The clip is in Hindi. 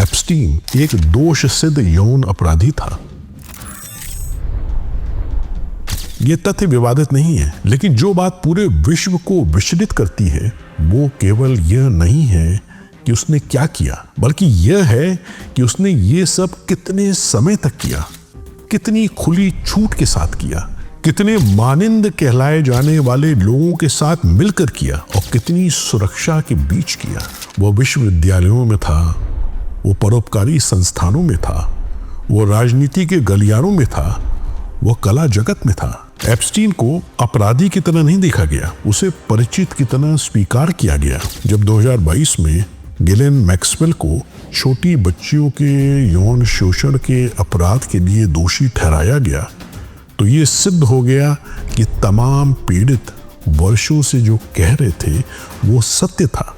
एप्स्टीन एक दोष सिद्ध यौन अपराधी था। यह तथ्य विवादित नहीं है, लेकिन जो बात पूरे विश्व को विचलित करती है वो केवल यह नहीं है कि उसने क्या किया, बल्कि यह है कि उसने ये सब कितने समय तक किया, कितनी खुली छूट के साथ किया, कितने मानिंद कहलाए जाने वाले लोगों के साथ मिलकर किया और कितनी सुरक्षा के बीच किया। वो विश्वविद्यालयों में था, वो परोपकारी संस्थानों में था, वो राजनीति के गलियारों में था, वो कला जगत में था। एप्स्टीन को अपराधी की तरह नहीं देखा गया, उसे परिचित की तरह स्वीकार किया गया। जब 2022 में गिलेन मैक्सवेल को छोटी बच्चियों के यौन शोषण के अपराध के लिए दोषी ठहराया गया, तो ये सिद्ध हो गया कि तमाम पीड़ित वर्षों से जो कह रहे थे वो सत्य था।